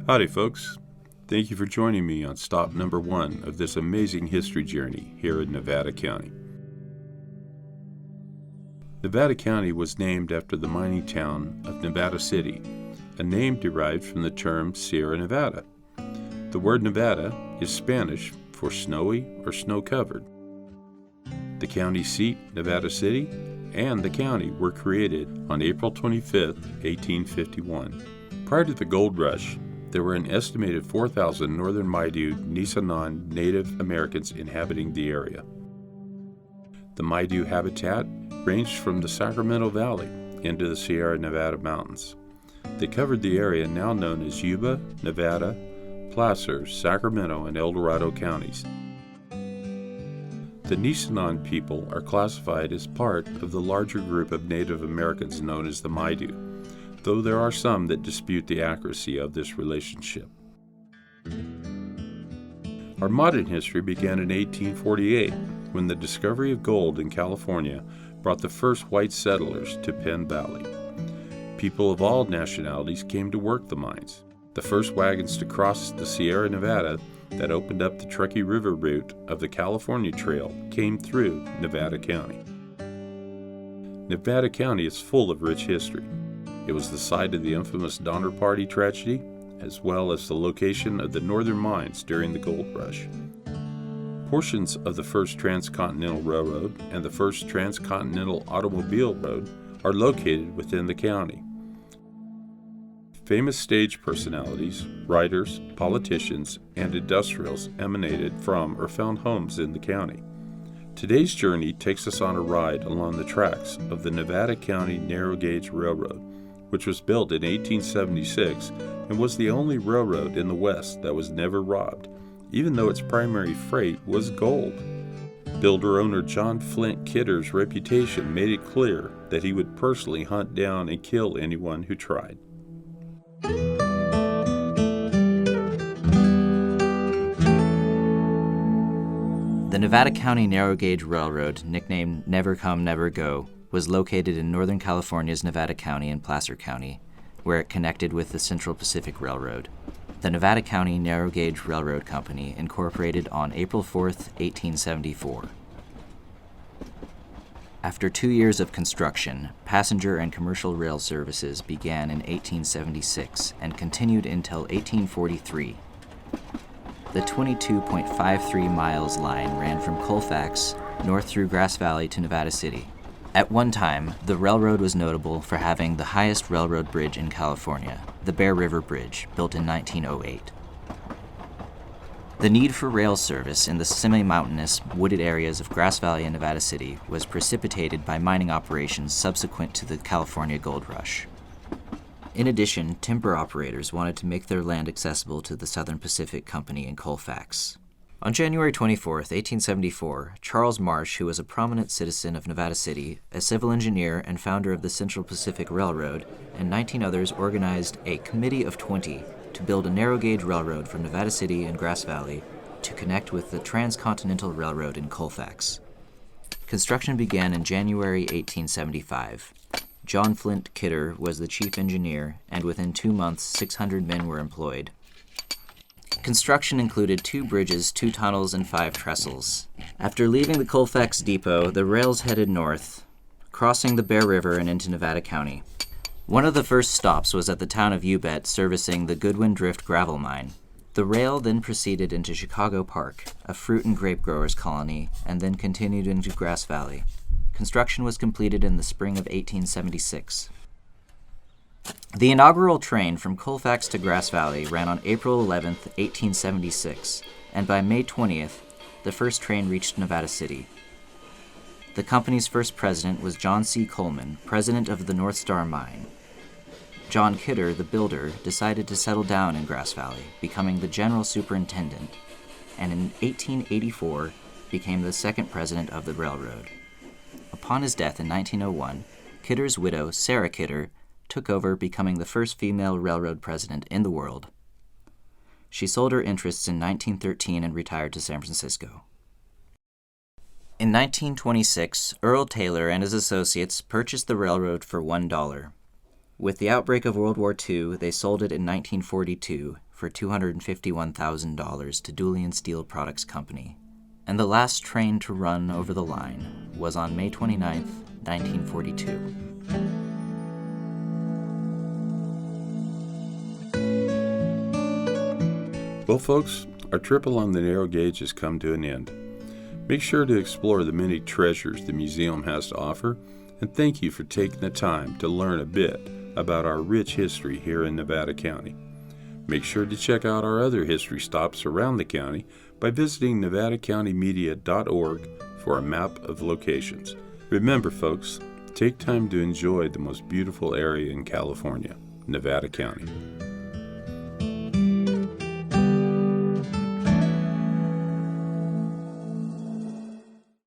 Howdy, folks. Thank you for joining me on stop number 1 of this amazing history journey here in Nevada County. Nevada County was named after the mining town of Nevada City, a name derived from the term Sierra Nevada. The word Nevada is Spanish for snowy or snow-covered. The county seat, Nevada City, and the county were created on April 25, 1851. Prior to the gold rush, there were an estimated 4,000 northern Maidu Nisenan Native Americans inhabiting the area. The Maidu habitat ranged from the Sacramento Valley into the Sierra Nevada mountains. They covered the area now known as Yuba, Nevada, Placer, Sacramento, and El Dorado counties. The Nisenan people are classified as part of the larger group of Native Americans known as the Maidu, though there are some that dispute the accuracy of this relationship. Our modern history began in 1848, when the discovery of gold in California brought the first white settlers to Penn Valley. People of all nationalities came to work the mines. The first wagons to cross the Sierra Nevada that opened up the Truckee River route of the California Trail came through Nevada County. Nevada County is full of rich history. It was the site of the infamous Donner Party tragedy, as well as the location of the northern mines during the gold rush. Portions of the first transcontinental railroad and the first transcontinental automobile road are located within the county. Famous stage personalities, writers, politicians, and industrials emanated from or found homes in the county. Today's journey takes us on a ride along the tracks of the Nevada County Narrow Gauge Railroad, which was built in 1876 and was the only railroad in the West that was never robbed, even though its primary freight was gold. Builder-owner John Flint Kidder's reputation made it clear that he would personally hunt down and kill anyone who tried. The Nevada County Narrow Gauge Railroad, nicknamed Never Come, Never Go, was located in Northern California's Nevada County and Placer County, where it connected with the Central Pacific Railroad. The Nevada County Narrow Gauge Railroad Company incorporated on April 4, 1874. After 2 years of construction, passenger and commercial rail services began in 1876 and continued until 1843. The 22.53 miles line ran from Colfax north through Grass Valley to Nevada City. At one time, the railroad was notable for having the highest railroad bridge in California, the Bear River Bridge, built in 1908. The need for rail service in the semi-mountainous, wooded areas of Grass Valley and Nevada City was precipitated by mining operations subsequent to the California Gold Rush. In addition, timber operators wanted to make their land accessible to the Southern Pacific Company in Colfax. On January 24, 1874, Charles Marsh, who was a prominent citizen of Nevada City, a civil engineer and founder of the Central Pacific Railroad, and 19 others organized a Committee of 20 to build a narrow-gauge railroad from Nevada City and Grass Valley to connect with the Transcontinental Railroad in Colfax. Construction began in January 1875. John Flint Kidder was the chief engineer, and within 2 months, 600 men were employed. Construction included 2 bridges, 2 tunnels, and 5 trestles. After leaving the Colfax depot, the rails headed north, crossing the Bear River and into Nevada County. One of the first stops was at the town of Ubet, servicing the Goodwin Drift gravel mine. The rail then proceeded into Chicago Park, a fruit and grape growers' colony, and then continued into Grass Valley. Construction was completed in the spring of 1876. The inaugural train from Colfax to Grass Valley ran on April 11, 1876, and by May 20th, the first train reached Nevada City. The company's first president was John C. Coleman, president of the North Star Mine. John Kidder, the builder, decided to settle down in Grass Valley, becoming the general superintendent, and in 1884 became the second president of the railroad. Upon his death in 1901, Kidder's widow, Sarah Kidder, took over, becoming the first female railroad president in the world. She sold her interests in 1913 and retired to San Francisco. In 1926, Earl Taylor and his associates purchased the railroad for $1. With the outbreak of World War II, they sold it in 1942 for $251,000 to Dulian Steel Products Company, and the last train to run over the line was on May 29, 1942. Well, folks, our trip along the narrow gauge has come to an end. Make sure to explore the many treasures the museum has to offer, and thank you for taking the time to learn a bit about our rich history here in Nevada County. Make sure to check out our other history stops around the county by visiting nevadacountymedia.org for a map of locations. Remember, folks, take time to enjoy the most beautiful area in California, Nevada County.